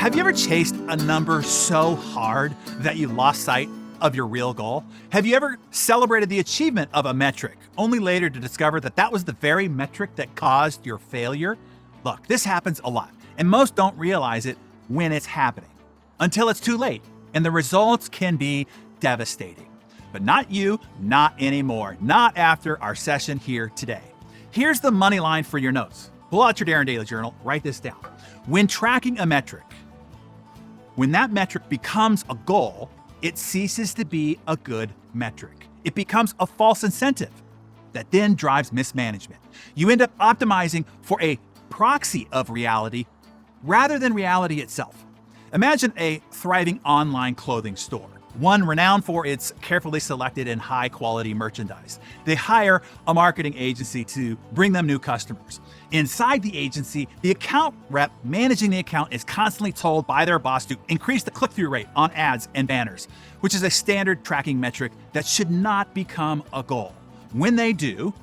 Have you ever chased a number so hard that you lost sight of your real goal? Have you ever celebrated the achievement of a metric, only later to discover that that was the very metric that caused your failure? Look, this happens a lot, and most don't realize it when it's happening, until it's too late, and the results can be devastating. But not you, not anymore, not after our session here today. Here's the money line for your notes. Pull out your Darren Daily Journal, write this down. When tracking a metric, when that metric becomes a goal, it ceases to be a good metric. It becomes a false incentive that then drives mismanagement. You end up optimizing for a proxy of reality rather than reality itself. Imagine a thriving online clothing store, one renowned for its carefully selected and high-quality merchandise. They hire a marketing agency to bring them new customers. Inside the agency, the account rep managing the account is constantly told by their boss to increase the click-through rate on ads and banners, which is a standard tracking metric that should not become a goal. When they do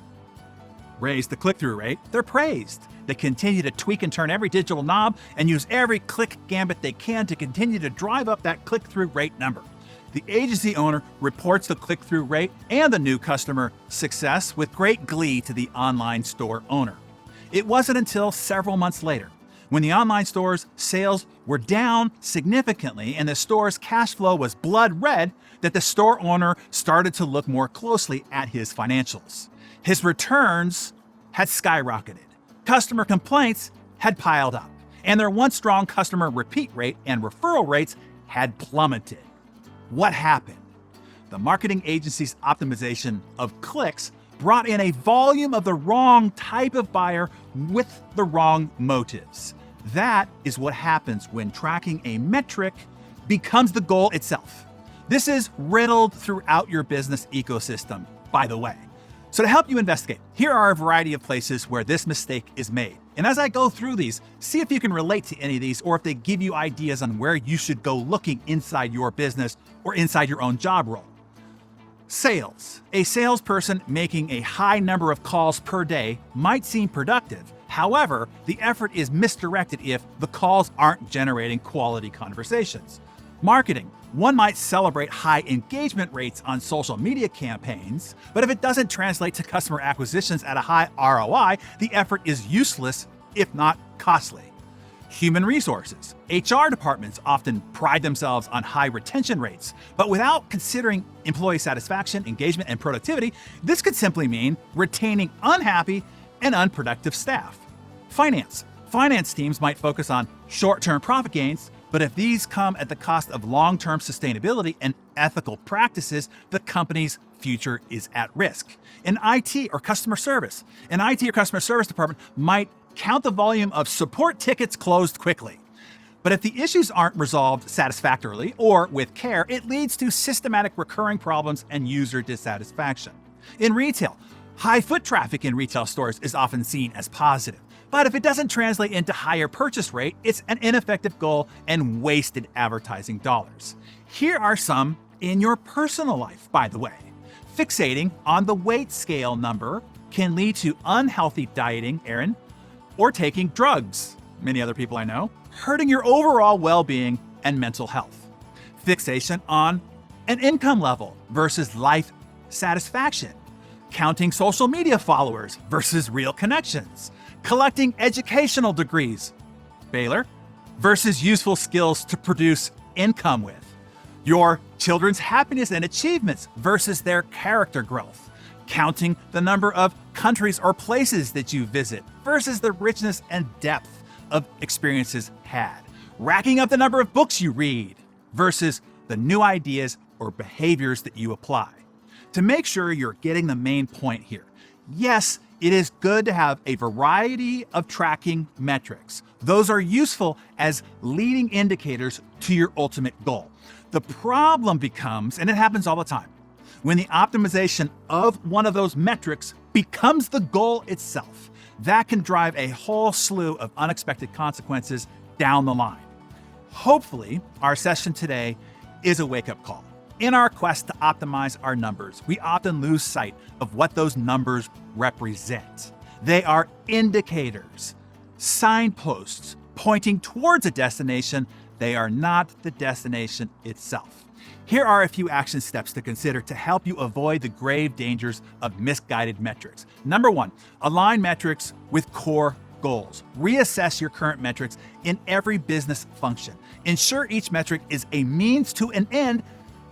raise the click-through rate, they're praised. They continue to tweak and turn every digital knob and use every click gambit they can to continue to drive up that click-through rate number. The agency owner reports the click-through rate and the new customer success with great glee to the online store owner. It wasn't until several months later, when the online store's sales were down significantly and the store's cash flow was blood red, that the store owner started to look more closely at his financials. His returns had skyrocketed. Customer complaints had piled up, and their once strong customer repeat rate and referral rates had plummeted. What happened? The marketing agency's optimization of clicks brought in a volume of the wrong type of buyer with the wrong motives. That is what happens when tracking a metric becomes the goal itself. This is riddled throughout your business ecosystem, by the way. So to help you investigate, here are a variety of places where this mistake is made. And as I go through these, see if you can relate to any of these or if they give you ideas on where you should go looking inside your business or inside your own job role. Sales. A salesperson making a high number of calls per day might seem productive. However, the effort is misdirected if the calls aren't generating quality conversations. Marketing. One might celebrate high engagement rates on social media campaigns, but if it doesn't translate to customer acquisitions at a high ROI, the effort is useless, if not costly. Human resources. HR departments often pride themselves on high retention rates, but without considering employee satisfaction, engagement, and productivity, this could simply mean retaining unhappy and unproductive staff. Finance. Finance teams might focus on short-term profit gains, but if these come at the cost of long-term sustainability and ethical practices, the company's future is at risk. In IT or customer service, an IT or customer service department might count the volume of support tickets closed quickly. But if the issues aren't resolved satisfactorily or with care, it leads to systematic recurring problems and user dissatisfaction. In retail, high foot traffic in retail stores is often seen as positive. But if it doesn't translate into higher purchase rate, it's an ineffective goal and wasted advertising dollars. Here are some in your personal life, by the way. Fixating on the weight scale number can lead to unhealthy dieting, Aaron, or taking drugs, many other people I know, hurting your overall well-being and mental health. Fixation on an income level versus life satisfaction. Counting social media followers versus real connections. Collecting educational degrees, Baylor, versus useful skills to produce income with. Your children's happiness and achievements versus their character growth. Counting the number of countries or places that you visit versus the richness and depth of experiences had. Racking up the number of books you read versus the new ideas or behaviors that you apply. To make sure you're getting the main point here, yes, it is good to have a variety of tracking metrics. Those are useful as leading indicators to your ultimate goal. The problem becomes, and it happens all the time, when the optimization of one of those metrics becomes the goal itself. That can drive a whole slew of unexpected consequences down the line. Hopefully, our session today is a wake-up call. In our quest to optimize our numbers, we often lose sight of what those numbers represent. They are indicators, signposts pointing towards a destination They are not the destination itself. Here are a few action steps to consider to help you avoid the grave dangers of misguided metrics. Number 1, align metrics with core goals. Reassess your current metrics in every business function. Ensure each metric is a means to an end,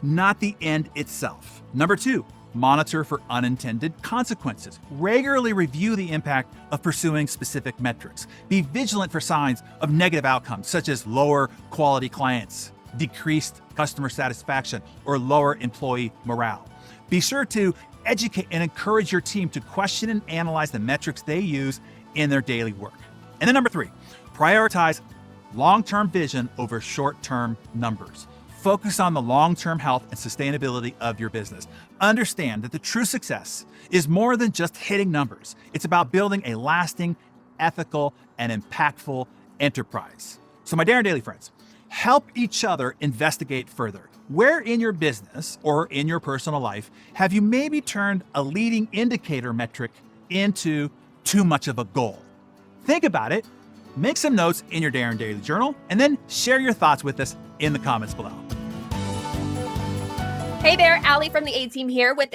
not the end itself. Number 2, monitor for unintended consequences. Regularly review the impact of pursuing specific metrics. Be vigilant for signs of negative outcomes, such as lower quality clients, decreased customer satisfaction, or lower employee morale. Be sure to educate and encourage your team to question and analyze the metrics they use in their daily work. And then number 3, prioritize long-term vision over short-term numbers. Focus on the long-term health and sustainability of your business. Understand that the true success is more than just hitting numbers. It's about building a lasting, ethical, and impactful enterprise. So my Darren Daily friends, help each other investigate further. Where in your business or in your personal life have you maybe turned a leading indicator metric into too much of a goal? Think about it, make some notes in your Darren Daily Journal, and then share your thoughts with us in the comments below. Hey there, Allie from the A-Team here with